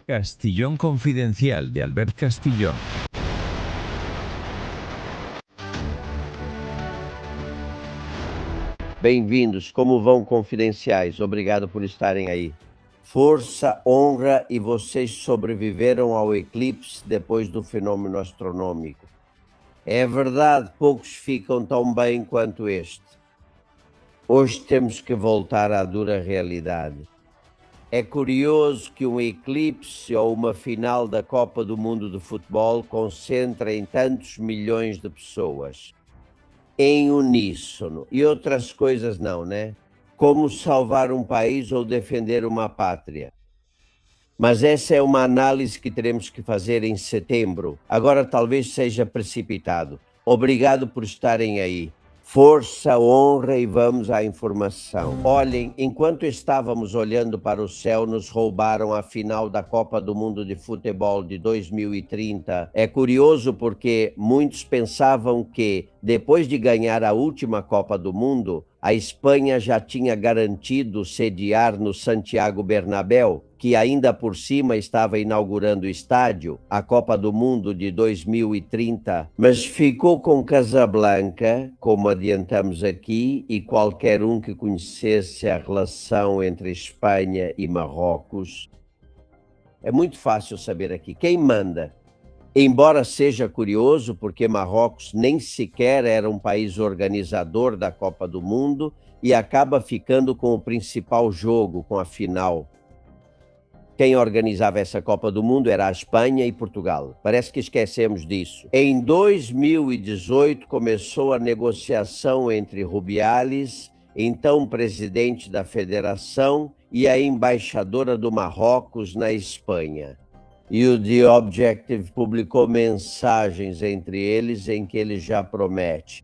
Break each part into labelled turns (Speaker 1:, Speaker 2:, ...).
Speaker 1: Castillón Confidencial de Albert Castillón.
Speaker 2: Bem-vindos, como vão, confidenciais? Obrigado por estarem aí. Força, honra e vocês sobreviveram ao eclipse depois do fenômeno astronômico. É verdade, poucos ficam tão bem quanto este. Hoje temos que voltar à dura realidade. É curioso que um eclipse ou uma final da Copa do Mundo de Futebol concentrem tantos milhões de pessoas em uníssono e outras coisas não, né? Como salvar um país ou defender uma pátria. Mas essa é uma análise que teremos que fazer em setembro. Agora talvez seja precipitado. Obrigado por estarem aí. Força, honra e vamos à informação. Olhem, enquanto estávamos olhando para o céu, nos roubaram a final da Copa do Mundo de Futebol de 2030. É curioso porque muitos pensavam que, depois de ganhar a última Copa do Mundo, a Espanha já tinha garantido sediar no Santiago Bernabéu, que ainda por cima estava inaugurando o estádio, a Copa do Mundo de 2030, mas ficou com Casablanca, como adiantamos aqui, e qualquer um que conhecesse a relação entre Espanha e Marrocos. É muito fácil saber aqui quem manda. Embora seja curioso, porque Marrocos nem sequer era um país organizador da Copa do Mundo e acaba ficando com o principal jogo, com a final. Quem organizava essa Copa do Mundo era a Espanha e Portugal. Parece que esquecemos disso. Em 2018 começou a negociação entre Rubiales, então presidente da federação, e a embaixadora do Marrocos na Espanha. E o The Objective publicou mensagens entre eles em que ele já promete.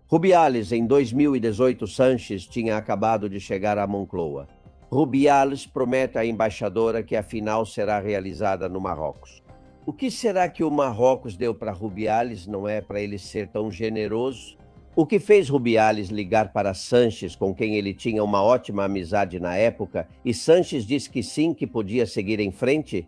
Speaker 2: Rubiales, em 2018, Sanches tinha acabado de chegar a Moncloa. Rubiales promete à embaixadora que a final será realizada no Marrocos. O que será que o Marrocos deu para Rubiales, não é para ele ser tão generoso? O que fez Rubiales ligar para Sanches, com quem ele tinha uma ótima amizade na época, e Sanches disse que sim, que podia seguir em frente?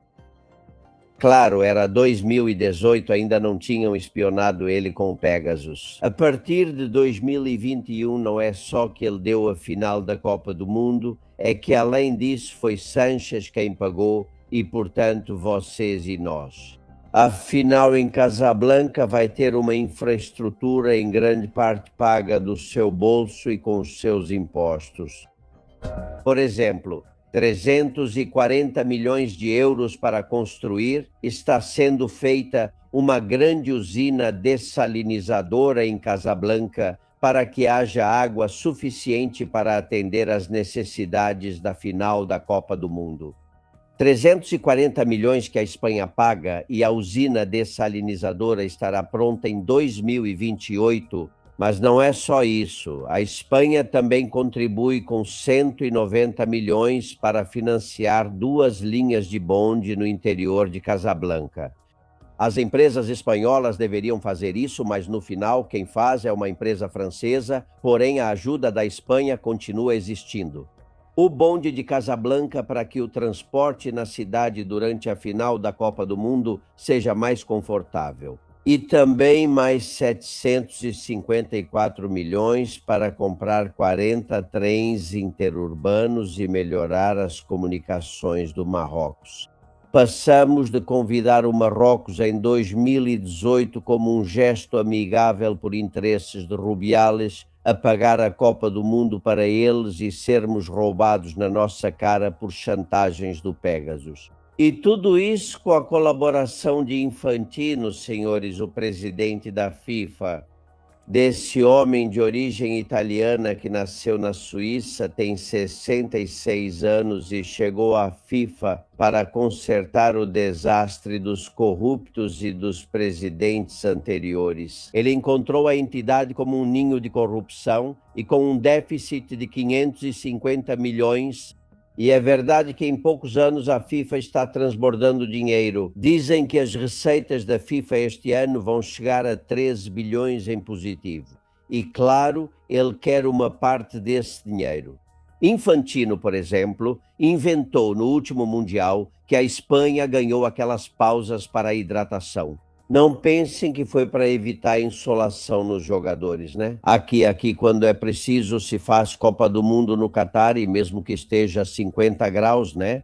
Speaker 2: Claro, era 2018, ainda não tinham espionado ele com o Pegasus. A partir de 2021, não é só que ele deu a final da Copa do Mundo, é que além disso foi Sanches quem pagou e, portanto, vocês e nós. A final em Casablanca vai ter uma infraestrutura em grande parte paga do seu bolso e com os seus impostos. Por exemplo, 340 milhões de euros para construir, está sendo feita uma grande usina dessalinizadora em Casablanca para que haja água suficiente para atender às necessidades da final da Copa do Mundo. 340 milhões que a Espanha paga e a usina dessalinizadora estará pronta em 2028, mas não é só isso. A Espanha também contribui com 190 milhões para financiar 2 linhas de bonde no interior de Casablanca. As empresas espanholas deveriam fazer isso, mas no final quem faz é uma empresa francesa, porém a ajuda da Espanha continua existindo. O bonde de Casablanca para que o transporte na cidade durante a final da Copa do Mundo seja mais confortável. E também mais 754 milhões para comprar 40 trens interurbanos e melhorar as comunicações do Marrocos. Passamos de convidar o Marrocos em 2018 como um gesto amigável por interesses de Rubiales a pagar a Copa do Mundo para eles e sermos roubados na nossa cara por chantagens do Pegasus. E tudo isso com a colaboração de Infantino, senhores, o presidente da FIFA, desse homem de origem italiana que nasceu na Suíça, tem 66 anos e chegou à FIFA para consertar o desastre dos corruptos e dos presidentes anteriores. Ele encontrou a entidade como um ninho de corrupção e com um déficit de 550 milhões. E é verdade que em poucos anos a FIFA está transbordando dinheiro. Dizem que as receitas da FIFA este ano vão chegar a 13 bilhões em positivo. E claro, ele quer uma parte desse dinheiro. Infantino, por exemplo, inventou no último Mundial que a Espanha ganhou aquelas pausas para a hidratação. Não pensem que foi para evitar insolação nos jogadores, né? Aqui, quando é preciso, se faz Copa do Mundo no Catar, e mesmo que esteja a 50 graus, né?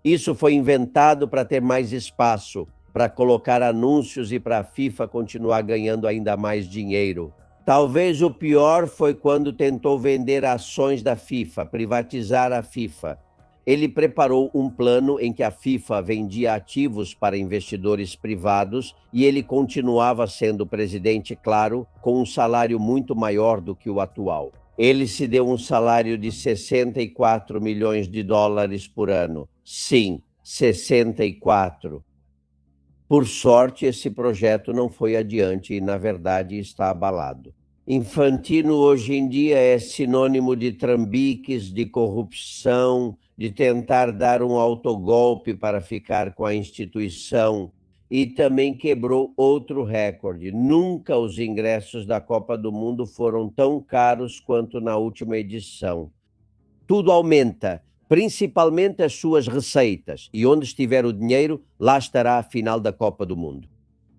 Speaker 2: Isso foi inventado para ter mais espaço, para colocar anúncios e para a FIFA continuar ganhando ainda mais dinheiro. Talvez o pior foi quando tentou vender ações da FIFA, privatizar a FIFA. Ele preparou um plano em que a FIFA vendia ativos para investidores privados e ele continuava sendo presidente, claro, com um salário muito maior do que o atual. Ele se deu um salário de 64 milhões de dólares por ano. Sim, 64. Por sorte, esse projeto não foi adiante e, na verdade, está abalado. Infantino hoje em dia é sinônimo de trambiques, de corrupção, de tentar dar um autogolpe para ficar com a instituição, e também quebrou outro recorde. Nunca os ingressos da Copa do Mundo foram tão caros quanto na última edição. Tudo aumenta, principalmente as suas receitas, e onde estiver o dinheiro, lá estará a final da Copa do Mundo.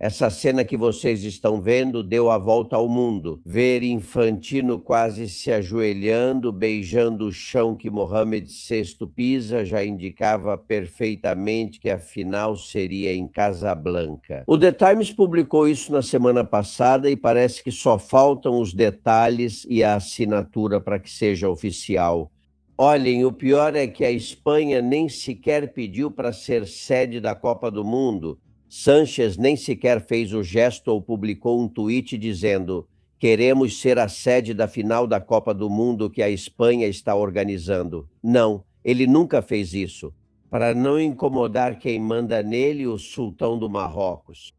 Speaker 2: Essa cena que vocês estão vendo deu a volta ao mundo. Ver Infantino quase se ajoelhando, beijando o chão que Mohamed VI pisa, já indicava perfeitamente que a final seria em Casablanca. O The Times publicou isso na semana passada e parece que só faltam os detalhes e a assinatura para que seja oficial. Olhem, o pior é que a Espanha nem sequer pediu para ser sede da Copa do Mundo. Sánchez nem sequer fez o gesto ou publicou um tweet dizendo: queremos ser a sede da final da Copa do Mundo que a Espanha está organizando. Não, ele nunca fez isso, para não incomodar quem manda nele, o sultão do Marrocos.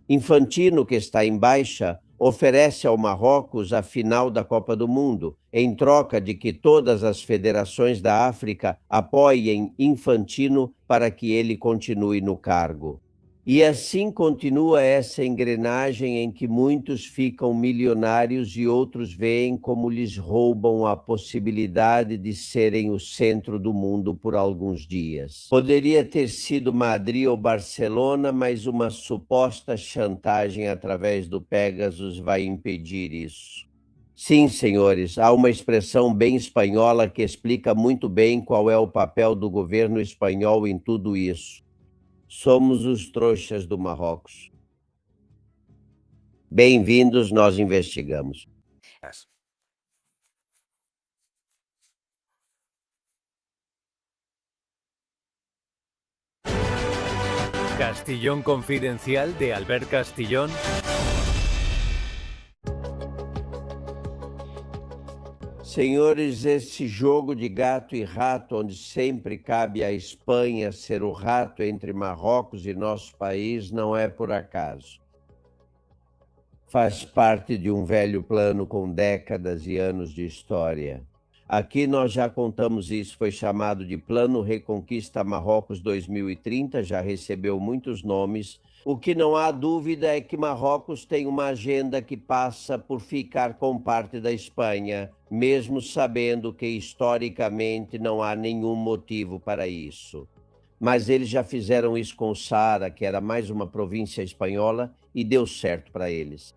Speaker 2: Infantino, que está em baixa, oferece ao Marrocos a final da Copa do Mundo, em troca de que todas as federações da África apoiem Infantino para que ele continue no cargo. E assim continua essa engrenagem em que muitos ficam milionários e outros veem como lhes roubam a possibilidade de serem o centro do mundo por alguns dias. Poderia ter sido Madrid ou Barcelona, mas uma suposta chantagem através do Pegasus vai impedir isso. Sim, senhores, há uma expressão bem espanhola que explica muito bem qual é o papel do governo espanhol em tudo isso. Somos os trouxas do Marrocos. Bem-vindos, nós investigamos.
Speaker 1: Castillón Confidencial de Albert Castillón.
Speaker 2: Senhores, esse jogo de gato e rato, onde sempre cabe à Espanha ser o rato entre Marrocos e nosso país, não é por acaso. Faz parte de um velho plano com décadas e anos de história. Aqui nós já contamos isso, foi chamado de Plano Reconquista Marrocos 2030, já recebeu muitos nomes. O que não há dúvida é que Marrocos tem uma agenda que passa por ficar com parte da Espanha, mesmo sabendo que historicamente não há nenhum motivo para isso. Mas eles já fizeram isso com o Saara, que era mais uma província espanhola, e deu certo para eles.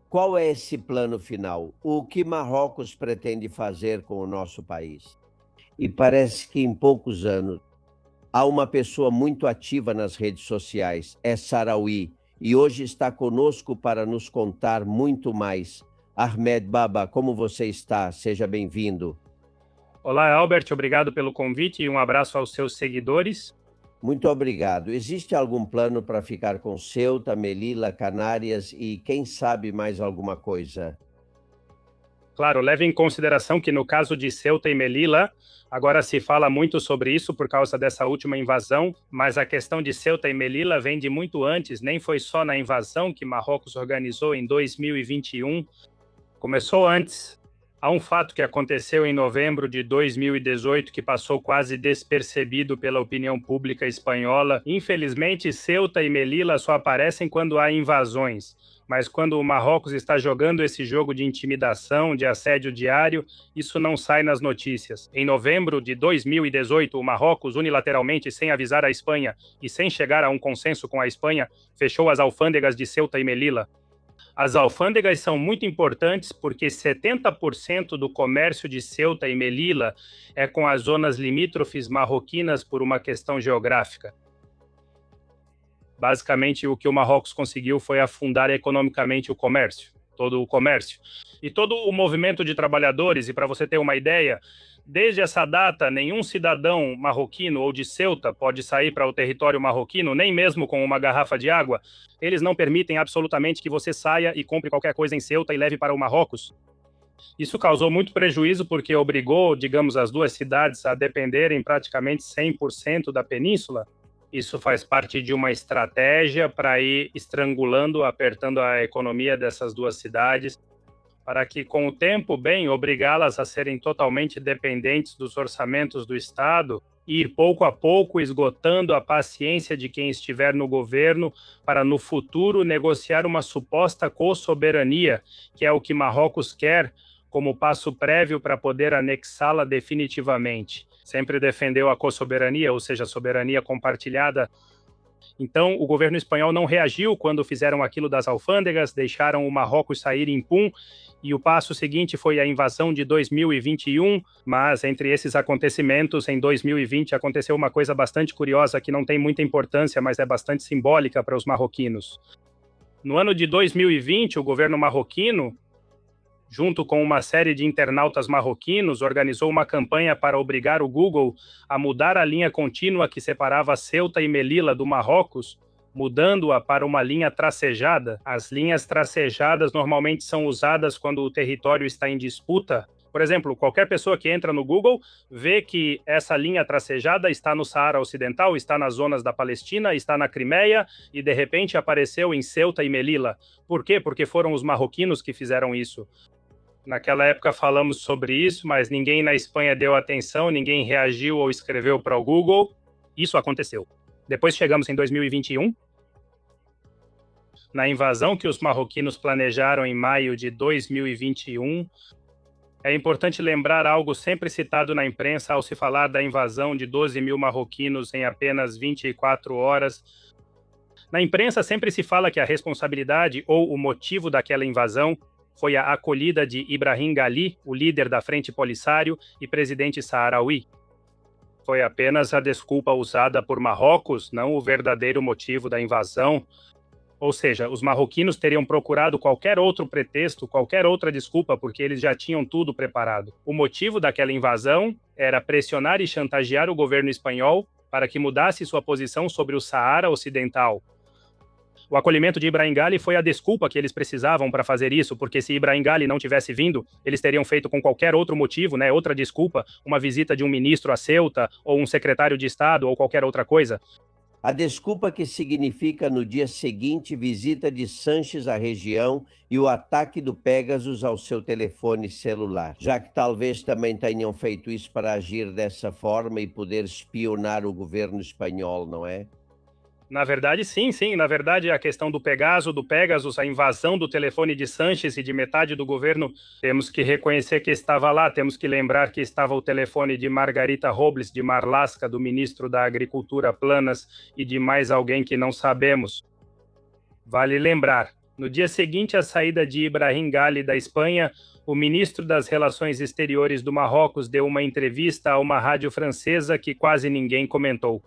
Speaker 2: Qual é esse plano final? O que Marrocos pretende fazer com o nosso país? E parece que em poucos anos, há uma pessoa muito ativa nas redes sociais, é Sarawi, e hoje está conosco para nos contar muito mais. Ahmed Baba, como você está? Seja bem-vindo.
Speaker 3: Olá, Albert, obrigado pelo convite e um abraço aos seus seguidores.
Speaker 2: Muito obrigado. Existe algum plano para ficar com Ceuta, Melilla, Canárias e quem sabe mais alguma coisa?
Speaker 3: Claro, leve em consideração que no caso de Ceuta e Melilla, agora se fala muito sobre isso por causa dessa última invasão, mas a questão de Ceuta e Melilla vem de muito antes, nem foi só na invasão que Marrocos organizou em 2021, começou antes. Há um fato que aconteceu em novembro de 2018 que passou quase despercebido pela opinião pública espanhola. Infelizmente, Ceuta e Melilla só aparecem quando há invasões. mas quando o Marrocos está jogando esse jogo de intimidação, de assédio diário, isso não sai nas notícias. Em novembro de 2018, o Marrocos, unilateralmente, sem avisar a Espanha e sem chegar a um consenso com a Espanha, fechou as alfândegas de Ceuta e Melilla. As alfândegas são muito importantes porque 70% do comércio de Ceuta e Melilla é com as zonas limítrofes marroquinas por uma questão geográfica. Basicamente, o que o Marrocos conseguiu foi afundar economicamente o comércio, todo o comércio. E todo o movimento de trabalhadores, e para você ter uma ideia, desde essa data, nenhum cidadão marroquino ou de Ceuta pode sair para o território marroquino, nem mesmo com uma garrafa de água. Eles não permitem absolutamente que você saia e compre qualquer coisa em Ceuta e leve para o Marrocos. Isso causou muito prejuízo porque obrigou, digamos, as duas cidades a dependerem praticamente 100% da península. Isso faz parte de uma estratégia para ir estrangulando, apertando a economia dessas duas cidades, para que, com o tempo, obrigá-las a serem totalmente dependentes dos orçamentos do Estado e ir pouco a pouco esgotando a paciência de quem estiver no governo para, no futuro, negociar uma suposta co-soberania, que é o que Marrocos quer como passo prévio para poder anexá-la definitivamente. Sempre defendeu a co-soberania, ou seja, a soberania compartilhada. Então, o governo espanhol não reagiu quando fizeram aquilo das alfândegas, deixaram o Marrocos sair impune, e o passo seguinte foi a invasão de 2021, mas entre esses acontecimentos, em 2020, aconteceu uma coisa bastante curiosa que não tem muita importância, mas é bastante simbólica para os marroquinos. No ano de 2020, o governo marroquino, junto com uma série de internautas marroquinos, organizou uma campanha para obrigar o Google a mudar a linha contínua que separava Ceuta e Melilla do Marrocos, mudando-a para uma linha tracejada. As linhas tracejadas normalmente são usadas quando o território está em disputa. Por exemplo, qualquer pessoa que entra no Google vê que essa linha tracejada está no Saara Ocidental, está nas zonas da Palestina, está na Crimeia e, de repente, apareceu em Ceuta e Melilla. Por quê? Porque foram os marroquinos que fizeram isso. Naquela época falamos sobre isso, mas ninguém na Espanha deu atenção, ninguém reagiu ou escreveu para o Google. Isso aconteceu. Depois chegamos em 2021, na invasão que os marroquinos planejaram em maio de 2021. É importante lembrar algo sempre citado na imprensa ao se falar da invasão de 12 mil marroquinos em apenas 24 horas. Na imprensa sempre se fala que a responsabilidade ou o motivo daquela invasão foi a acolhida de Ibrahim Ghali, o líder da Frente Polisário e presidente saharaui. Foi apenas a desculpa usada por Marrocos, não o verdadeiro motivo da invasão. Ou seja, os marroquinos teriam procurado qualquer outro pretexto, qualquer outra desculpa, porque eles já tinham tudo preparado. O motivo daquela invasão era pressionar e chantagear o governo espanhol para que mudasse sua posição sobre o Saara Ocidental. O acolhimento de Ibrahim Ghali foi a desculpa que eles precisavam para fazer isso, porque se Ibrahim Ghali não tivesse vindo, eles teriam feito com qualquer outro motivo, outra desculpa, uma visita de um ministro a Ceuta, ou um secretário de Estado, ou qualquer outra coisa.
Speaker 2: A desculpa que significa no dia seguinte visita de Sanches à região e o ataque do Pegasus ao seu telefone celular, já que talvez também tenham feito isso para agir dessa forma e poder espionar o governo espanhol, não é?
Speaker 3: Na verdade, sim. Na verdade, a questão do Pegasus, a invasão do telefone de Sanches e de metade do governo, temos que reconhecer que estava lá, temos que lembrar que estava o telefone de Margarita Robles, de Marlaska, do ministro da Agricultura Planas e de mais alguém que não sabemos. Vale lembrar, no dia seguinte à saída de Ibrahim Ghali da Espanha, o ministro das Relações Exteriores do Marrocos deu uma entrevista a uma rádio francesa que quase ninguém comentou.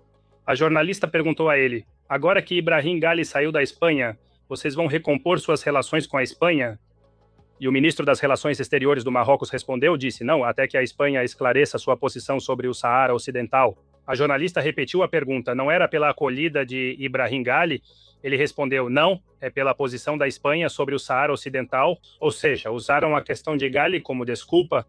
Speaker 3: A jornalista perguntou a ele: agora que Ibrahim Ghali saiu da Espanha, vocês vão recompor suas relações com a Espanha? E o ministro das Relações Exteriores do Marrocos disse não, até que a Espanha esclareça sua posição sobre o Saara Ocidental. A jornalista repetiu a pergunta: não era pela acolhida de Ibrahim Ghali? Ele respondeu: não, é pela posição da Espanha sobre o Saara Ocidental. Ou seja, usaram a questão de Ghali como desculpa.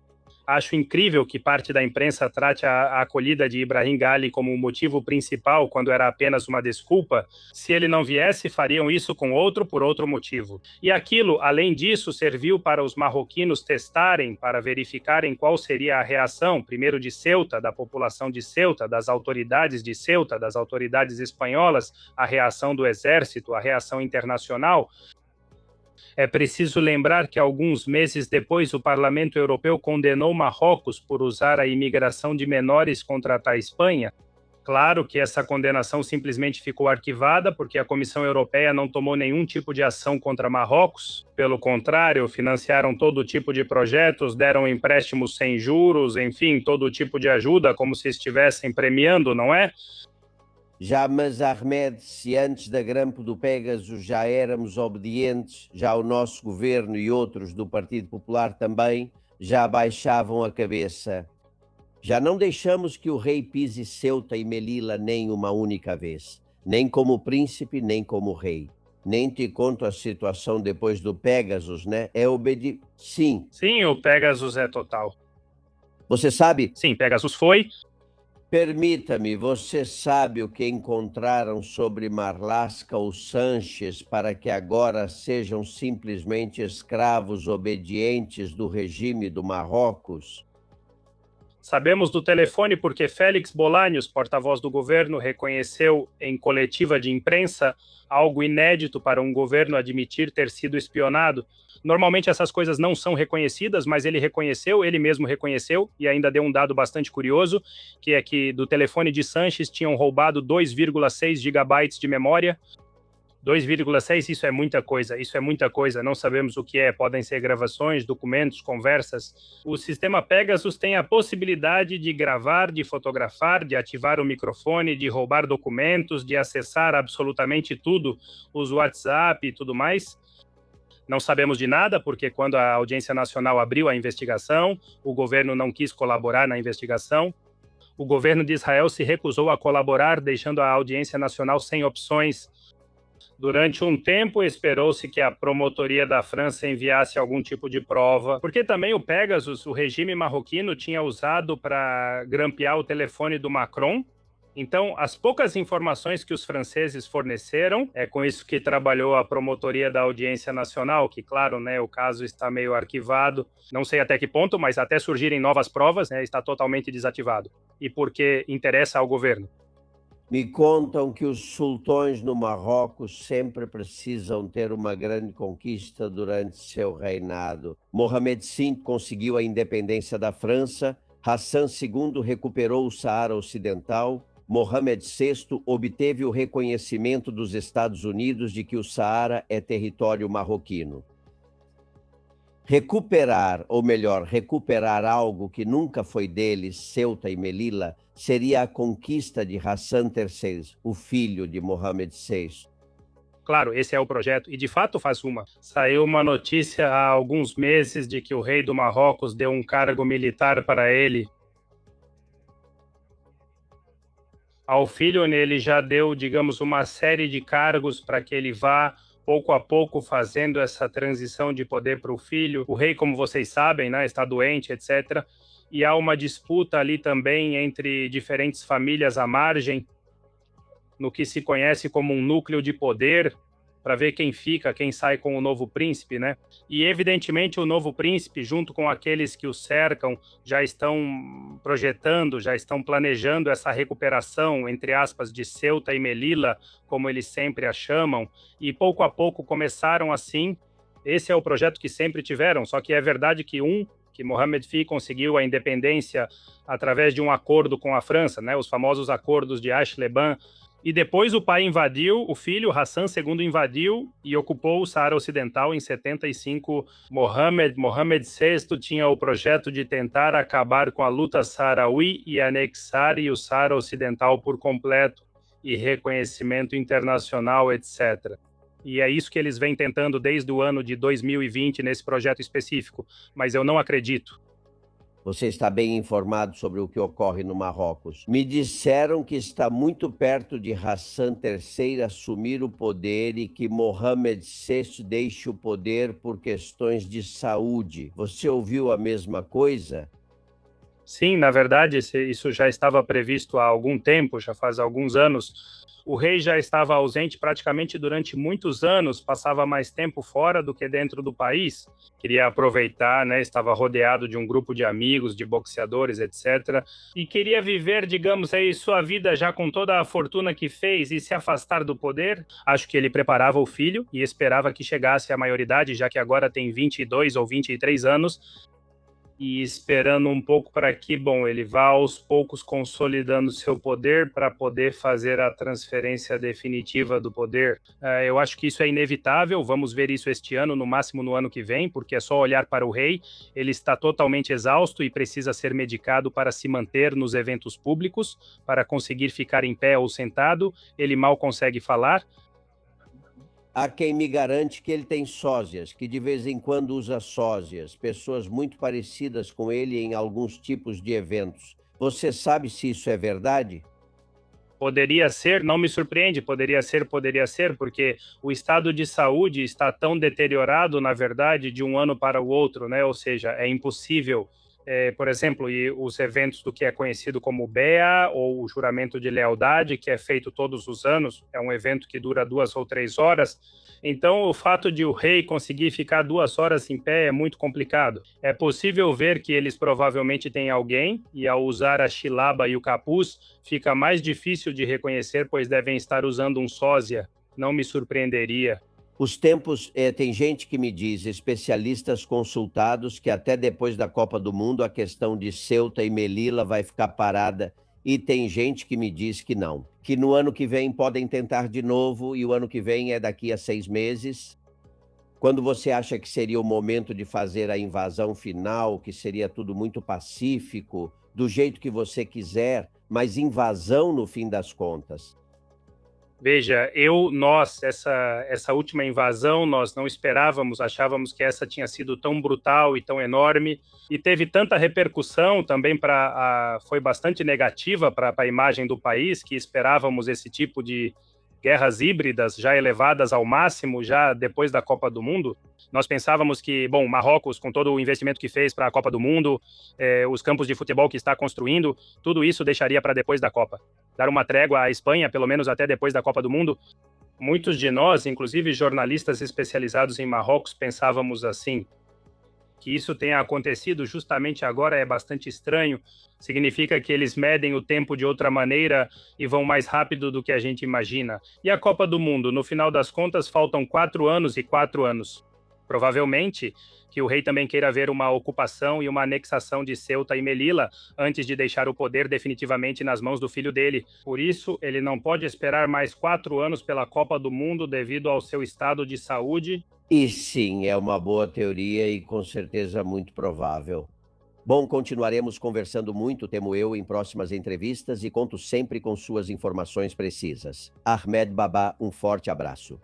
Speaker 3: Acho incrível que parte da imprensa trate a acolhida de Ibrahim Ghali como o motivo principal, quando era apenas uma desculpa. Se ele não viesse, fariam isso com outro por outro motivo. E aquilo, além disso, serviu para os marroquinos testarem, para verificarem qual seria a reação, primeiro de Ceuta, da população de Ceuta, das autoridades de Ceuta, das autoridades espanholas, a reação do exército, a reação internacional. É preciso lembrar que alguns meses depois o Parlamento Europeu condenou Marrocos por usar a imigração de menores contra a Espanha. Claro que essa condenação simplesmente ficou arquivada, porque a Comissão Europeia não tomou nenhum tipo de ação contra Marrocos. Pelo contrário, financiaram todo tipo de projetos, deram empréstimos sem juros, enfim, todo tipo de ajuda, como se estivessem premiando, não é?
Speaker 2: Já, mas Ahmed, se antes da grampo do Pégaso já éramos obedientes, já o nosso governo e outros do Partido Popular também já baixavam a cabeça. Já não deixamos que o rei pise Ceuta e Melilla nem uma única vez, nem como príncipe, nem como rei. Nem te conto a situação depois do Pégasus, né? Sim.
Speaker 3: Sim, o Pégasus é total.
Speaker 2: Você sabe?
Speaker 3: Sim, Pégasus foi.
Speaker 2: Permita-me, você sabe o que encontraram sobre Marlaska ou Sanches para que agora sejam simplesmente escravos obedientes do regime do Marrocos?
Speaker 3: Sabemos do telefone porque Félix Bolanhos, porta-voz do governo, reconheceu em coletiva de imprensa algo inédito para um governo admitir ter sido espionado. Normalmente essas coisas não são reconhecidas, mas ele reconheceu, ele mesmo reconheceu, e ainda deu um dado bastante curioso, que é que do telefone de Sanches tinham roubado 2,6 gigabytes de memória. 2,6, isso é muita coisa, não sabemos o que é, podem ser gravações, documentos, conversas. O sistema Pegasus tem a possibilidade de gravar, de fotografar, de ativar o microfone, de roubar documentos, de acessar absolutamente tudo, os WhatsApp e tudo mais. Não sabemos de nada, porque quando a Audiência Nacional abriu a investigação, o governo não quis colaborar na investigação. O governo de Israel se recusou a colaborar, deixando a Audiência Nacional sem opções. Durante um tempo, esperou-se que a promotoria da França enviasse algum tipo de prova, porque também o Pegasus, o regime marroquino, tinha usado para grampear o telefone do Macron. Então, as poucas informações que os franceses forneceram, é com isso que trabalhou a promotoria da Audiência Nacional, que, claro, né, o caso está meio arquivado, não sei até que ponto, mas até surgirem novas provas, né, está totalmente desativado. E porque interessa ao governo.
Speaker 2: Me contam que os sultões no Marrocos sempre precisam ter uma grande conquista durante seu reinado. Mohamed V conseguiu a independência da França, Hassan II recuperou o Saara Ocidental, Mohamed VI obteve o reconhecimento dos Estados Unidos de que o Saara é território marroquino. Recuperar, ou melhor, recuperar algo que nunca foi deles, Ceuta e Melilla, seria a conquista de Hassan III, o filho de Mohamed VI.
Speaker 3: Claro, esse é o projeto, e de fato faz uma. Saiu uma notícia há alguns meses de que o rei do Marrocos deu um cargo militar para ele. Ao filho, ele já deu, digamos, uma série de cargos para que ele vá pouco a pouco fazendo essa transição de poder para o filho. O rei, como vocês sabem, né, está doente, etc. E há uma disputa ali também entre diferentes famílias à margem, no que se conhece como um núcleo de poder, para ver quem fica, quem sai com o novo príncipe, né? E, evidentemente, o novo príncipe, junto com aqueles que o cercam, já estão projetando, já estão planejando essa recuperação, entre aspas, de Ceuta e Melilla, como eles sempre a chamam, e pouco a pouco começaram assim. Esse é o projeto que sempre tiveram, só que é verdade que Mohamed V conseguiu a independência através de um acordo com a França, né? Os famosos acordos de Aix-les-Bains. E depois o pai invadiu, o filho, Hassan II, invadiu e ocupou o Saara Ocidental em 75. Mohamed VI tinha o projeto de tentar acabar com a luta saharaui e anexar o Saara Ocidental por completo e reconhecimento internacional, etc. E é isso que eles vêm tentando desde o ano de 2020 nesse projeto específico, mas eu não acredito.
Speaker 2: Você está bem informado sobre o que ocorre no Marrocos. Me disseram que está muito perto de Hassan III assumir o poder e que Mohamed VI deixe o poder por questões de saúde. Você ouviu a mesma coisa?
Speaker 3: Sim, na verdade, isso já estava previsto há algum tempo, já faz alguns anos. O rei já estava ausente praticamente durante muitos anos, passava mais tempo fora do que dentro do país. Queria aproveitar, né? Estava rodeado de um grupo de amigos, de boxeadores, etc. E queria viver, digamos aí, sua vida já com toda a fortuna que fez e se afastar do poder. Acho que ele preparava o filho e esperava que chegasse à maioridade, já que agora tem 22 ou 23 anos, e esperando um pouco para que, bom, ele vá aos poucos consolidando seu poder para poder fazer a transferência definitiva do poder. Eu acho que isso é inevitável, vamos ver isso este ano, no máximo no ano que vem, porque é só olhar para o rei, ele está totalmente exausto e precisa ser medicado para se manter nos eventos públicos, para conseguir ficar em pé ou sentado, ele mal consegue falar.
Speaker 2: Há quem me garante que ele tem sósias, que de vez em quando usa sósias, pessoas muito parecidas com ele em alguns tipos de eventos. Você sabe se isso é verdade?
Speaker 3: Poderia ser, não me surpreende, poderia ser, porque o estado de saúde está tão deteriorado, na verdade, de um ano para o outro, né? Ou seja, é impossível, por exemplo, e os eventos do que é conhecido como BEA, ou o juramento de lealdade, que é feito todos os anos, é um evento que dura 2 ou 3 horas. Então, o fato de o rei conseguir ficar 2 horas em pé é muito complicado. É possível ver que eles provavelmente têm alguém, e ao usar a chilaba e o capuz, fica mais difícil de reconhecer, pois devem estar usando um sósia. Não me surpreenderia.
Speaker 2: Os tempos, tem gente que me diz, especialistas consultados, que até depois da Copa do Mundo a questão de Ceuta e Melilla vai ficar parada. E tem gente que me diz que não, que no ano que vem podem tentar de novo e o ano que vem é daqui a 6 meses. Quando você acha que seria o momento de fazer a invasão final, que seria tudo muito pacífico, do jeito que você quiser, mas invasão no fim das contas?
Speaker 3: Veja, essa última invasão, nós não esperávamos, achávamos que essa tinha sido tão brutal e tão enorme, e teve tanta repercussão também, foi bastante negativa para a imagem do país, que esperávamos esse tipo de guerras híbridas já elevadas ao máximo, já depois da Copa do Mundo. Nós pensávamos que, bom, Marrocos, com todo o investimento que fez para a Copa do Mundo, os campos de futebol que está construindo, tudo isso deixaria para depois da Copa. Dar uma trégua à Espanha, pelo menos até depois da Copa do Mundo. Muitos de nós, inclusive jornalistas especializados em Marrocos, pensávamos assim. Que isso tenha acontecido justamente agora é bastante estranho. Significa que eles medem o tempo de outra maneira e vão mais rápido do que a gente imagina. E a Copa do Mundo, no final das contas, faltam 4 anos e 4 anos. Provavelmente que o rei também queira ver uma ocupação e uma anexação de Ceuta e Melilla antes de deixar o poder definitivamente nas mãos do filho dele. Por isso, ele não pode esperar mais 4 anos pela Copa do Mundo devido ao seu estado de saúde.
Speaker 2: E sim, é uma boa teoria e com certeza muito provável. Bom, continuaremos conversando muito, temo eu, em próximas entrevistas e conto sempre com suas informações precisas. Ahmed Baba, um forte abraço.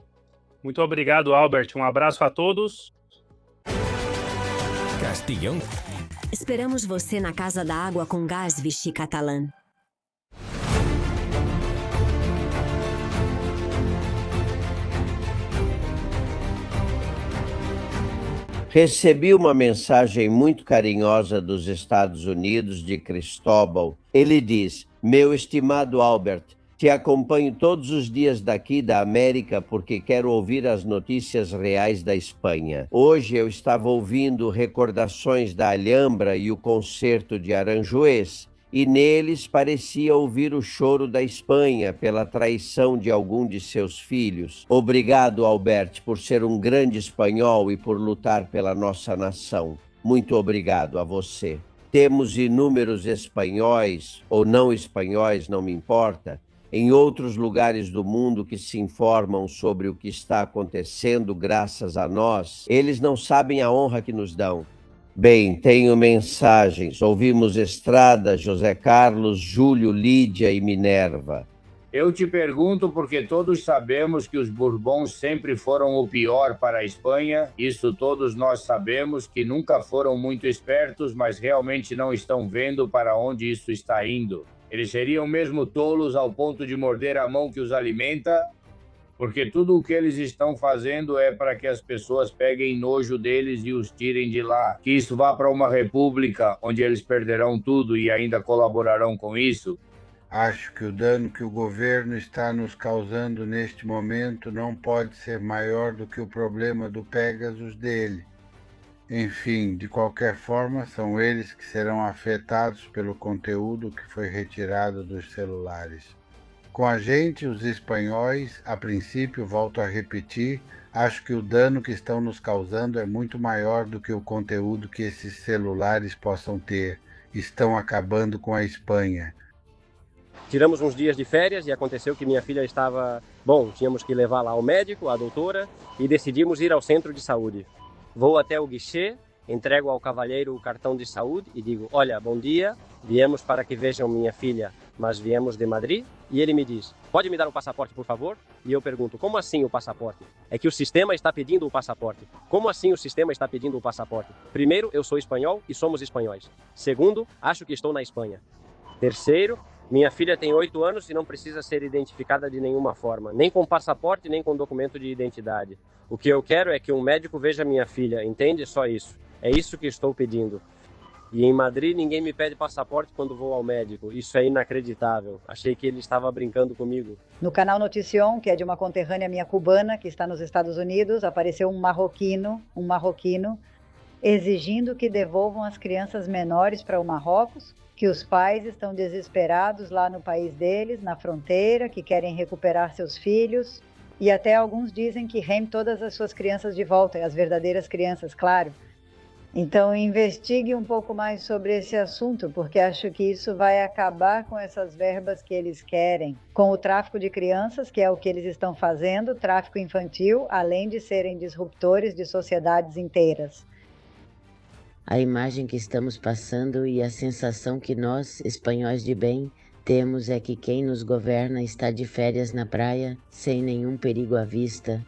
Speaker 3: Muito obrigado, Albert. Um abraço a todos.
Speaker 4: Castillon.
Speaker 5: Esperamos você na Casa da Água com Gás Vichy Catalan.
Speaker 2: Recebi uma mensagem muito carinhosa dos Estados Unidos, de Cristóbal. Ele diz: meu estimado Albert, te acompanho todos os dias daqui da América porque quero ouvir as notícias reais da Espanha. Hoje eu estava ouvindo recordações da Alhambra e o concerto de Aranjuez, e neles parecia ouvir o choro da Espanha pela traição de algum de seus filhos. Obrigado, Albert, por ser um grande espanhol e por lutar pela nossa nação. Muito obrigado a você. Temos inúmeros espanhóis, ou não espanhóis, não me importa, em outros lugares do mundo que se informam sobre o que está acontecendo graças a nós. Eles não sabem a honra que nos dão. Bem, tenho mensagens. Ouvimos Estrada, José Carlos, Júlio, Lídia e Minerva.
Speaker 6: Eu te pergunto porque todos sabemos que os Bourbons sempre foram o pior para a Espanha. Isso todos nós sabemos, que nunca foram muito espertos, mas realmente não estão vendo para onde isso está indo. Eles seriam mesmo tolos ao ponto de morder a mão que os alimenta? porque tudo o que eles estão fazendo é para que as pessoas peguem nojo deles e os tirem de lá, que isso vá para uma república onde eles perderão tudo e ainda colaborarão com isso.
Speaker 4: Acho que o dano que o governo está nos causando neste momento não pode ser maior do que o problema do Pegasus dele. Enfim, de qualquer forma, são eles que serão afetados pelo conteúdo que foi retirado dos celulares. Com a gente, os espanhóis, a princípio, volto a repetir, acho que o dano que estão nos causando é muito maior do que o conteúdo que esses celulares possam ter. Estão acabando com a Espanha.
Speaker 7: Tiramos uns dias de férias e aconteceu que minha filha estava... Bom, tínhamos que levá-la ao médico, à doutora, e decidimos ir ao centro de saúde. Vou até o guichê, entrego ao cavalheiro o cartão de saúde e digo: olha, bom dia, viemos para que vejam minha filha, mas viemos de Madrid. E ele me diz: pode me dar o passaporte, por favor? E eu pergunto: como assim o passaporte? É que o sistema está pedindo o passaporte. Como assim o sistema está pedindo o passaporte? Primeiro, eu sou espanhol e somos espanhóis. Segundo, acho que estou na Espanha. Terceiro, minha filha tem 8 anos e não precisa ser identificada de nenhuma forma, nem com passaporte, nem com documento de identidade. O que eu quero é que um médico veja minha filha, entende? Só isso. É isso que estou pedindo. E em Madrid ninguém me pede passaporte quando vou ao médico. Isso é inacreditável. Achei que ele estava brincando comigo.
Speaker 8: No canal Notición, que é de uma conterrânea minha cubana, que está nos Estados Unidos, apareceu um marroquino, exigindo que devolvam as crianças menores para o Marrocos, que os pais estão desesperados lá no país deles, na fronteira, que querem recuperar seus filhos. E até alguns dizem que riem todas as suas crianças de volta, as verdadeiras crianças, claro. Então, investigue um pouco mais sobre esse assunto, porque acho que isso vai acabar com essas verbas que eles querem, com o tráfico de crianças, que é o que eles estão fazendo, tráfico infantil, além de serem disruptores de sociedades inteiras.
Speaker 9: A imagem que estamos passando e a sensação que nós, espanhóis de bem, temos é que quem nos governa está de férias na praia, sem nenhum perigo à vista.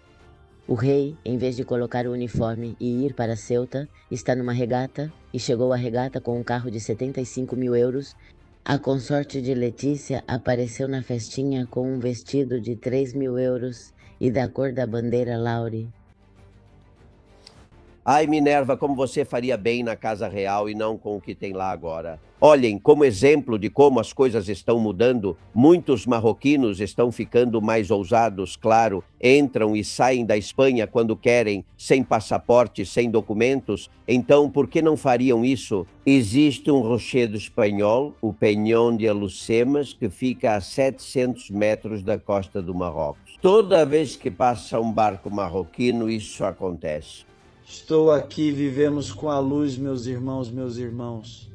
Speaker 9: O rei, em vez de colocar o uniforme e ir para Ceuta, está numa regata e chegou à regata com um carro de 75 mil euros. A consorte de Letícia apareceu na festinha com um vestido de 3 mil euros e da cor da bandeira Laure.
Speaker 2: Ai, Minerva, como você faria bem na Casa Real e não com o que tem lá agora. Olhem, como exemplo de como as coisas estão mudando, muitos marroquinos estão ficando mais ousados, claro, entram e saem da Espanha quando querem, sem passaporte, sem documentos. Então, por que não fariam isso? Existe um rochedo espanhol, o Peñón de Alucemas, que fica a 700 metros da costa do Marrocos. Toda vez que passa um barco marroquino, isso acontece.
Speaker 10: Estou aqui, vivemos com a luz, meus irmãos, meus irmãos.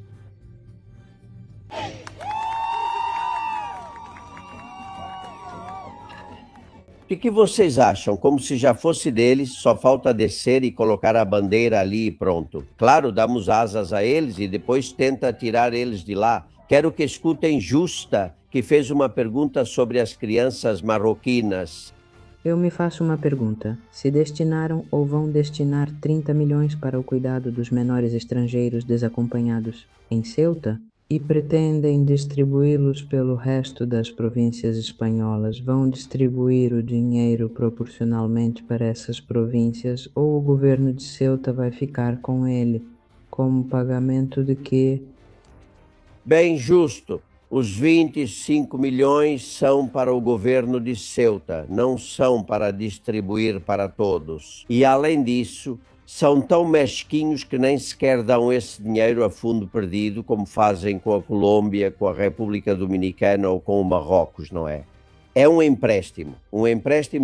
Speaker 2: O que vocês acham? Como se já fosse deles, só falta descer e colocar a bandeira ali e pronto. Claro, damos asas a eles e depois tenta tirar eles de lá. Quero que escutem Justa, que fez uma pergunta sobre as crianças marroquinas.
Speaker 11: Eu me faço uma pergunta. Se destinaram ou vão destinar 30 milhões para o cuidado dos menores estrangeiros desacompanhados em Ceuta e pretendem distribuí-los pelo resto das províncias espanholas, vão distribuir o dinheiro proporcionalmente para essas províncias ou o governo de Ceuta vai ficar com ele, como pagamento de quê?
Speaker 2: Bem justo. Os 25 milhões são para o governo de Ceuta, não são para distribuir para todos. E, além disso, são tão mesquinhos que nem sequer dão esse dinheiro a fundo perdido, como fazem com a Colômbia, com a República Dominicana ou com o Marrocos, não é? É um empréstimo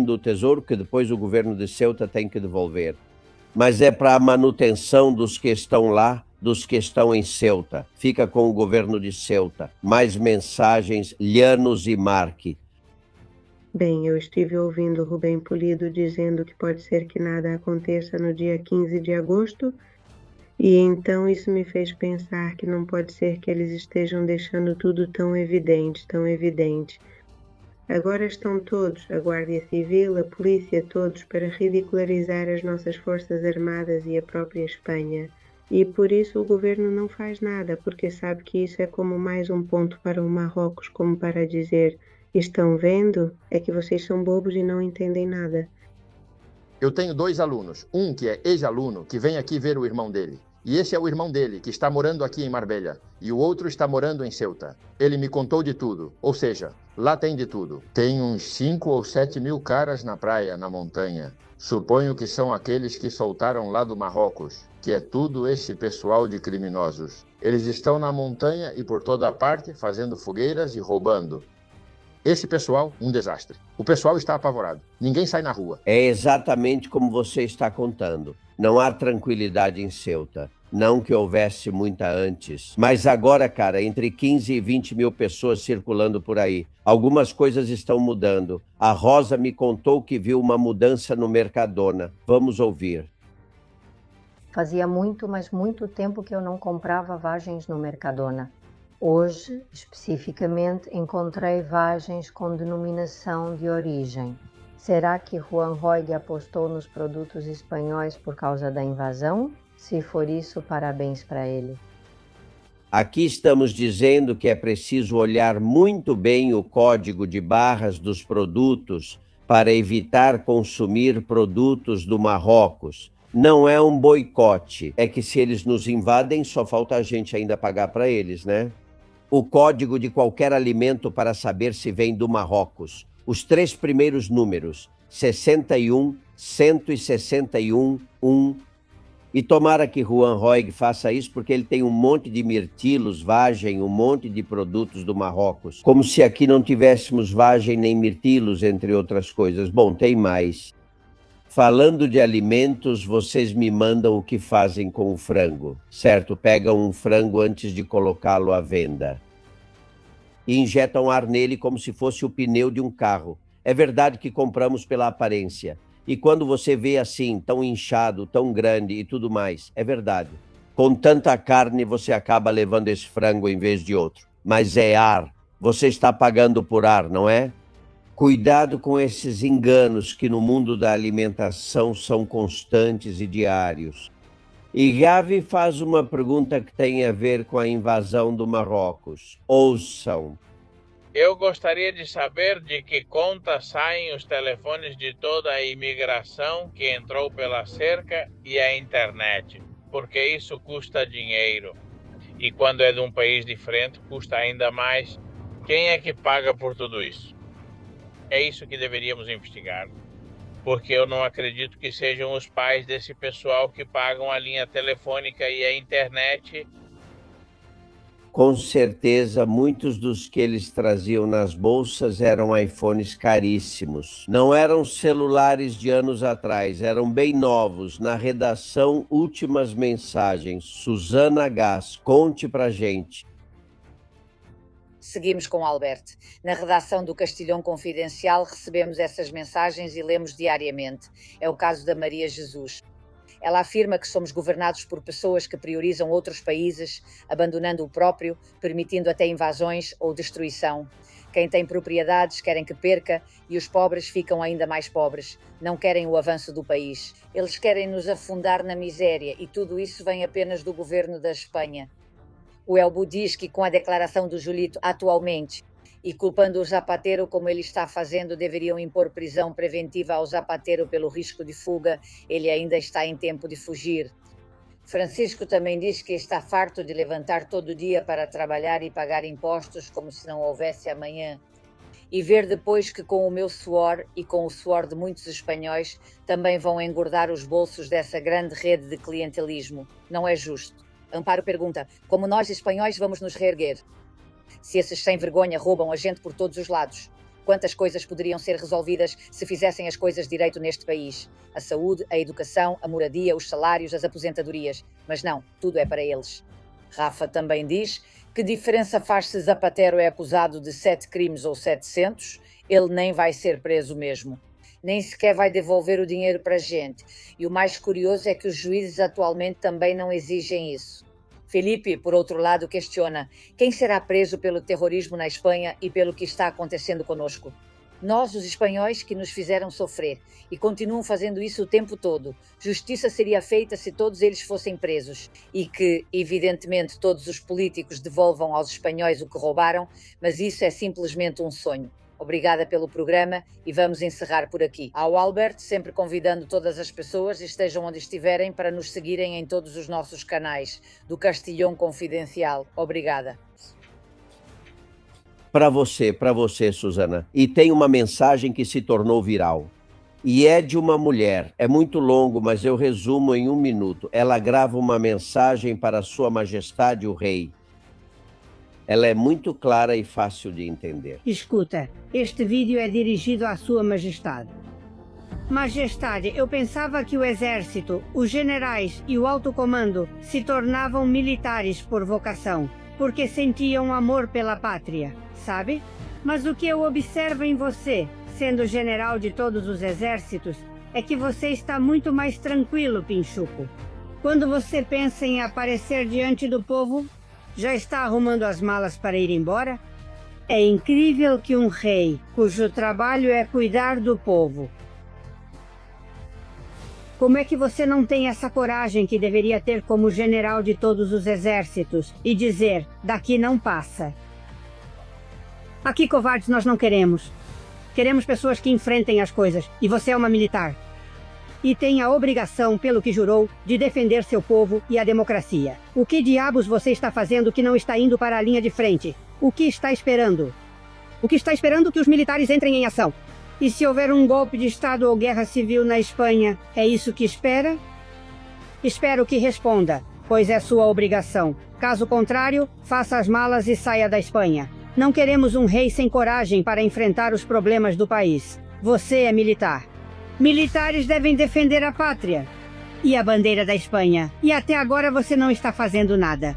Speaker 2: do Tesouro que depois o governo de Ceuta tem que devolver. Mas é para a manutenção dos que estão lá, dos que estão em Ceuta. Fica com o governo de Ceuta. Mais mensagens, Llanos e Marque.
Speaker 12: Bem, eu estive ouvindo Rubem Pulido dizendo que pode ser que nada aconteça no dia 15 de agosto, e então isso me fez pensar que não pode ser que eles estejam deixando tudo tão evidente, tão evidente. Agora estão todos, a Guardia Civil, a polícia, todos, para ridicularizar as nossas Forças Armadas e a própria Espanha. E por isso o governo não faz nada, porque sabe que isso é como mais um ponto para o Marrocos, como para dizer: estão vendo é que vocês são bobos e não entendem nada.
Speaker 13: Eu tenho 2 alunos, um que é ex-aluno, que vem aqui ver o irmão dele. E esse é o irmão dele, que está morando aqui em Marbella. E o outro está morando em Ceuta. Ele me contou de tudo. Ou seja, lá tem de tudo. Tem uns 5 ou 7 mil caras na praia, na montanha. Suponho que são aqueles que soltaram lá do Marrocos, que é tudo esse pessoal de criminosos. Eles estão na montanha e por toda parte, fazendo fogueiras e roubando. Esse pessoal, um desastre. O pessoal está apavorado. Ninguém sai na rua.
Speaker 2: É exatamente como você está contando. Não há tranquilidade em Ceuta. Não que houvesse muita antes. Mas agora, cara, entre 15 e 20 mil pessoas circulando por aí. Algumas coisas estão mudando. A Rosa me contou que viu uma mudança no Mercadona. Vamos ouvir.
Speaker 14: Fazia muito, mas muito tempo que eu não comprava vagens no Mercadona. Hoje, especificamente, encontrei vagens com denominação de origem. Será que Juan Roig apostou nos produtos espanhóis por causa da invasão? Se for isso, parabéns para ele.
Speaker 2: Aqui estamos dizendo que é preciso olhar muito bem o código de barras dos produtos para evitar consumir produtos do Marrocos. Não é um boicote, é que se eles nos invadem, só falta a gente ainda pagar para eles, né? O código de qualquer alimento para saber se vem do Marrocos. Os 3 primeiros números, 61, 161, 1. E tomara que Juan Roig faça isso, porque ele tem um monte de mirtilos, vagem, um monte de produtos do Marrocos. Como se aqui não tivéssemos vagem nem mirtilos, entre outras coisas. Bom, tem mais. Falando de alimentos, vocês me mandam o que fazem com o frango, certo? Pegam um frango antes de colocá-lo à venda e injetam ar nele como se fosse o pneu de um carro. É verdade que compramos pela aparência. E quando você vê assim, tão inchado, tão grande e tudo mais, é verdade. Com tanta carne, você acaba levando esse frango em vez de outro. Mas é ar. Você está pagando por ar, não é? Cuidado com esses enganos que no mundo da alimentação são constantes e diários. E Gavi faz uma pergunta que tem a ver com a invasão do Marrocos. Ouçam.
Speaker 15: Eu gostaria de saber de que conta saem os telefones de toda a imigração que entrou pela cerca e a internet, porque isso custa dinheiro. E quando é de um país diferente, custa ainda mais. Quem é que paga por tudo isso? É isso que deveríamos investigar, porque eu não acredito que sejam os pais desse pessoal que pagam a linha telefônica e a internet.
Speaker 2: Com certeza, muitos dos que eles traziam nas bolsas eram iPhones caríssimos. Não eram celulares de anos atrás, eram bem novos. Na redação, últimas mensagens. Susana Gás, conte pra gente.
Speaker 16: Seguimos com Albert. Na redação do Castilhão Confidencial recebemos essas mensagens e lemos diariamente. É o caso da Maria Jesus. Ela afirma que somos governados por pessoas que priorizam outros países, abandonando o próprio, permitindo até invasões ou destruição. Quem tem propriedades querem que perca e os pobres ficam ainda mais pobres. Não querem o avanço do país. Eles querem nos afundar na miséria e tudo isso vem apenas do governo da Espanha. O Elbu diz que com a declaração do Julito atualmente e culpando o Zapatero como ele está fazendo, deveriam impor prisão preventiva ao Zapatero pelo risco de fuga. Ele ainda está em tempo de fugir. Francisco também diz que está farto de levantar todo dia para trabalhar e pagar impostos como se não houvesse amanhã. E ver depois que com o meu suor e com o suor de muitos espanhóis também vão engordar os bolsos dessa grande rede de clientelismo. Não é justo. Amparo pergunta, como nós espanhóis vamos nos reerguer? Se esses sem vergonha roubam a gente por todos os lados, quantas coisas poderiam ser resolvidas se fizessem as coisas direito neste país? A saúde, a educação, a moradia, os salários, as aposentadorias. Mas não, tudo é para eles. Rafa também diz, que diferença faz se Zapatero é acusado de 7 crimes ou 700? Ele nem vai ser preso mesmo. Nem sequer vai devolver o dinheiro para a gente. E o mais curioso é que os juízes atualmente também não exigem isso. Felipe, por outro lado, questiona quem será preso pelo terrorismo na Espanha e pelo que está acontecendo conosco. Nós, os espanhóis, que nos fizeram sofrer e continuam fazendo isso o tempo todo. Justiça seria feita se todos eles fossem presos e que, evidentemente, todos os políticos devolvam aos espanhóis o que roubaram, mas isso é simplesmente um sonho. Obrigada pelo programa e vamos encerrar por aqui. Ao Albert, sempre convidando todas as pessoas, estejam onde estiverem, para nos seguirem em todos os nossos canais do Castilhão Confidencial. Obrigada.
Speaker 2: Para você, Susana. E tem uma mensagem que se tornou viral. E é de uma mulher. É muito longo, mas eu resumo em 1 minuto. Ela grava uma mensagem para Sua Majestade o Rei. Ela é muito clara e fácil de entender.
Speaker 17: Escuta, este vídeo é dirigido à Sua Majestade. Majestade, eu pensava que o exército, os generais e o alto comando se tornavam militares por vocação, porque sentiam amor pela pátria, sabe? Mas o que eu observo em você, sendo general de todos os exércitos, é que você está muito mais tranquilo, Pinchuco. Quando você pensa em aparecer diante do povo, já está arrumando as malas para ir embora? É incrível que um rei, cujo trabalho é cuidar do povo. Como é que você não tem essa coragem que deveria ter como general de todos os exércitos e dizer, daqui não passa? Aqui, covardes, nós não queremos. Queremos pessoas que enfrentem as coisas, e você é uma militar. E tem a obrigação, pelo que jurou, de defender seu povo e a democracia. O que diabos você está fazendo que não está indo para a linha de frente? O que está esperando? O que está esperando que os militares entrem em ação? E se houver um golpe de Estado ou guerra civil na Espanha, é isso que espera? Espero que responda, pois é sua obrigação. Caso contrário, faça as malas e saia da Espanha. Não queremos um rei sem coragem para enfrentar os problemas do país. Você é militar. Militares devem defender a pátria e a bandeira da Espanha. E até agora você não está fazendo nada.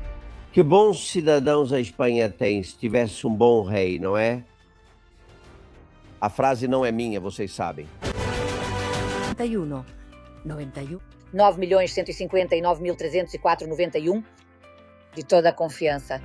Speaker 2: Que bons cidadãos a Espanha tem se tivesse um bom rei, não é? A frase não é minha, vocês sabem.
Speaker 16: 91. 9.159.304,91 de toda a confiança.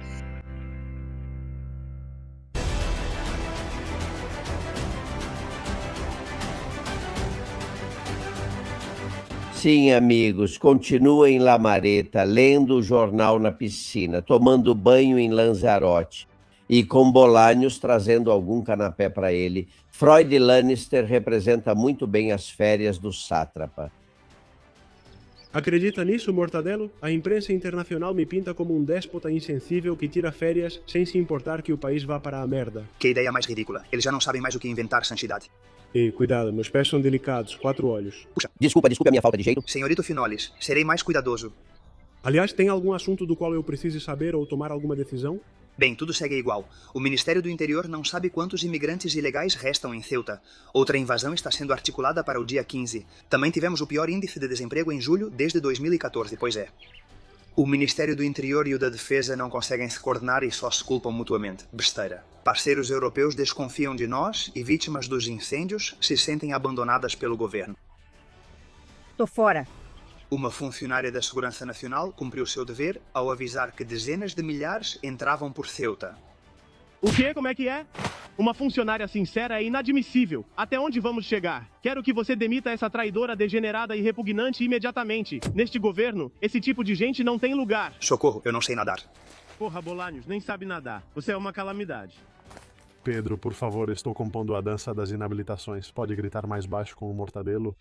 Speaker 2: Sim, amigos, continuem em Lamareta, lendo o jornal na piscina, tomando banho em Lanzarote e com Bolanhos trazendo algum canapé para ele. Freud Lannister representa muito bem as férias do sátrapa.
Speaker 18: Acredita nisso, Mortadelo? A imprensa internacional me pinta como um déspota insensível que tira férias sem se importar que o país vá para a merda.
Speaker 19: Que ideia mais ridícula. Eles já não sabem mais o que inventar, santidade.
Speaker 18: E cuidado, meus pés são delicados, 4 olhos.
Speaker 19: Puxa.
Speaker 2: Desculpa a minha falta de jeito.
Speaker 19: Senhorito Finolis, serei mais cuidadoso.
Speaker 18: Aliás, tem algum assunto do qual eu precise saber ou tomar alguma decisão?
Speaker 19: Bem, tudo segue igual. O Ministério do Interior não sabe quantos imigrantes ilegais restam em Ceuta. Outra invasão está sendo articulada para o dia 15. Também tivemos o pior índice de desemprego em julho desde 2014, pois é. O Ministério do Interior e o da Defesa não conseguem se coordenar e só se culpam mutuamente. Besteira. Parceiros europeus desconfiam de nós e vítimas dos incêndios se sentem abandonadas pelo governo.
Speaker 17: Tô fora.
Speaker 19: Uma funcionária da Segurança Nacional cumpriu seu dever ao avisar que dezenas de milhares entravam por Ceuta.
Speaker 18: O quê? Como é que é? Uma funcionária sincera é inadmissível. Até onde vamos chegar? Quero que você demita essa traidora degenerada e repugnante imediatamente. Neste governo, esse tipo de gente não tem lugar.
Speaker 19: Socorro, eu não sei nadar.
Speaker 18: Porra, Bolanhos, nem sabe nadar. Você é uma calamidade.
Speaker 20: Pedro, por favor, estou compondo a dança das inabilitações. Pode gritar mais baixo com o Mortadelo?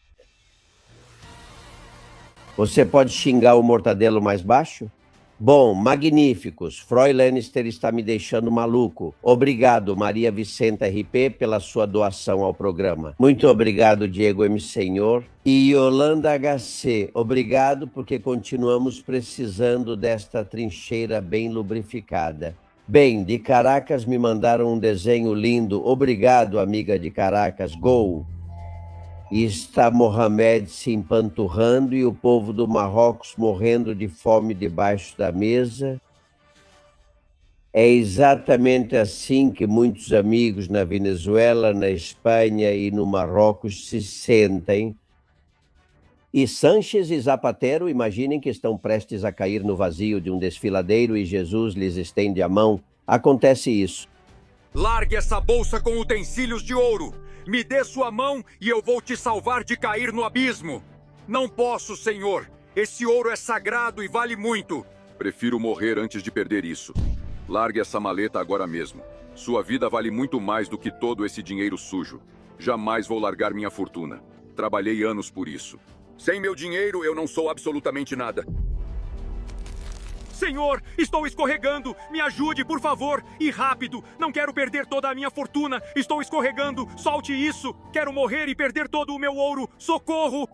Speaker 2: Você pode xingar o Mortadelo mais baixo? Bom, magníficos. Freud Lannister está me deixando maluco. Obrigado, Maria Vicenta RP, pela sua doação ao programa. Muito obrigado, Diego M. Senhor. E Yolanda HC, obrigado porque continuamos precisando desta trincheira bem lubrificada. Bem, de Caracas me mandaram um desenho lindo. Obrigado, amiga de Caracas. Gol! E está Mohamed se empanturrando e o povo do Marrocos morrendo de fome debaixo da mesa. É exatamente assim que muitos amigos na Venezuela, na Espanha e no Marrocos se sentem. E Sánchez e Zapatero imaginem que estão prestes a cair no vazio de um desfiladeiro e Jesus lhes estende a mão. Acontece isso.
Speaker 21: Largue essa bolsa com utensílios de ouro! Me dê sua mão e eu vou te salvar de cair no abismo. Não posso, senhor. Esse ouro é sagrado e vale muito.
Speaker 22: Prefiro morrer antes de perder isso.
Speaker 21: Largue essa maleta agora mesmo. Sua vida vale muito mais do que todo esse dinheiro sujo. Jamais vou largar minha fortuna. Trabalhei anos por isso. Sem meu dinheiro, eu não sou absolutamente nada.
Speaker 1: Senhor, estou escorregando! Me ajude, por favor! E rápido! Não quero perder toda a minha fortuna! Estou escorregando! Solte isso! Quero morrer e perder todo o meu ouro! Socorro!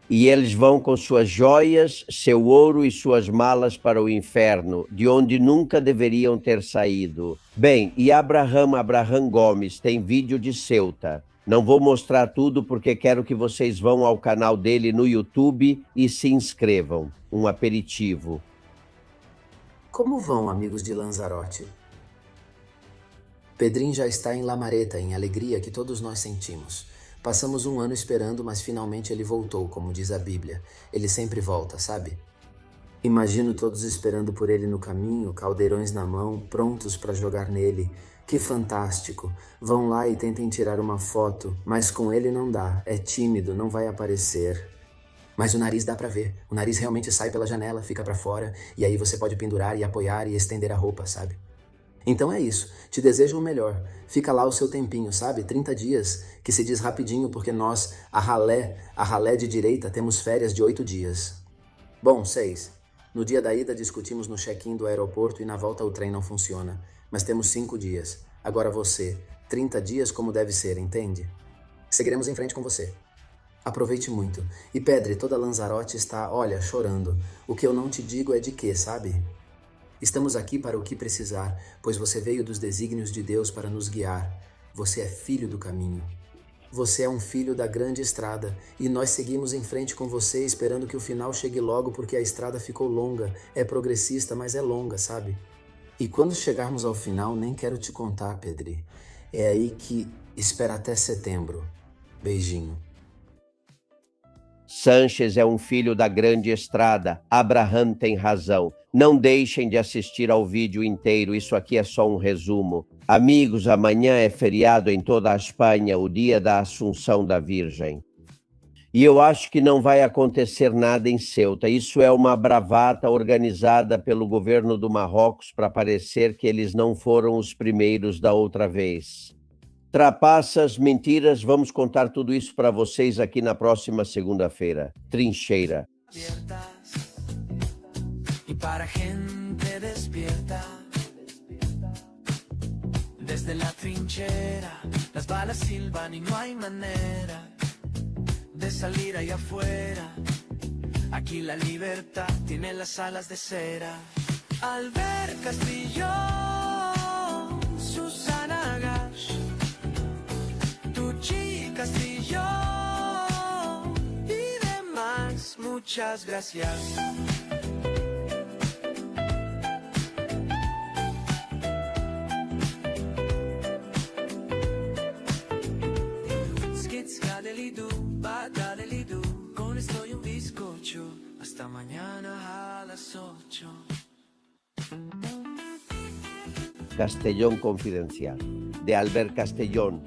Speaker 2: E eles vão com suas joias, seu ouro e suas malas para o inferno, de onde nunca deveriam ter saído. Bem, e Abraham Gomes tem vídeo de Ceuta. Não vou mostrar tudo porque quero que vocês vão ao canal dele no YouTube e se inscrevam. Um aperitivo.
Speaker 22: Como vão, amigos de Lanzarote? Pedrinho já está em Lamareta, em alegria que todos nós sentimos. Passamos um ano esperando, mas finalmente ele voltou, como diz a Bíblia. Ele sempre volta, sabe? Imagino todos esperando por ele no caminho, caldeirões na mão, prontos para jogar nele. Que fantástico! Vão lá e tentem tirar uma foto, mas com ele não dá, é tímido, não vai aparecer. Mas o nariz dá pra ver, o nariz realmente sai pela janela, fica pra fora, e aí você pode pendurar e apoiar e estender a roupa, sabe? Então é isso, te desejo o melhor. Fica lá o seu tempinho, sabe? 30 dias, que se diz rapidinho porque nós, a ralé de direita, temos férias de 8 dias. Bom, 6. No dia da ida discutimos no check-in do aeroporto e na volta o trem não funciona. Mas temos 5 dias. Agora você, 30 dias como deve ser, entende? Seguiremos em frente com você. Aproveite muito. E Pedri, toda Lanzarote está, olha, chorando. O que eu não te digo é de quê, sabe? Estamos aqui para o que precisar, pois você veio dos desígnios de Deus para nos guiar. Você é filho do caminho. Você é um filho da grande estrada, e nós seguimos em frente com você esperando que o final chegue logo porque a estrada ficou longa. É progressista, mas é longa, sabe? E quando chegarmos ao final, nem quero te contar, Pedri. É aí que espera até setembro. Beijinho.
Speaker 2: Sanches é um filho da grande estrada. Abraham tem razão. Não deixem de assistir ao vídeo inteiro, isso aqui é só um resumo. Amigos, amanhã é feriado em toda a Espanha, o dia da Assunção da Virgem. E eu acho que não vai acontecer nada em Ceuta. Isso é uma bravata organizada pelo governo do Marrocos para parecer que eles não foram os primeiros da outra vez. Trapaças, mentiras, vamos contar tudo isso para vocês aqui na próxima segunda-feira. Trincheira.
Speaker 23: Y para gente despierta, desde la trinchera, las balas silban y no hay manera de salir allá afuera. Aquí la libertad tiene las alas de cera. Albert Castillo, Susana Gash, Tucci Castillo y demás, muchas gracias. Con esto y un bizcocho, hasta mañana a las 8.
Speaker 2: Castellón Confidencial, de Albert Castellón.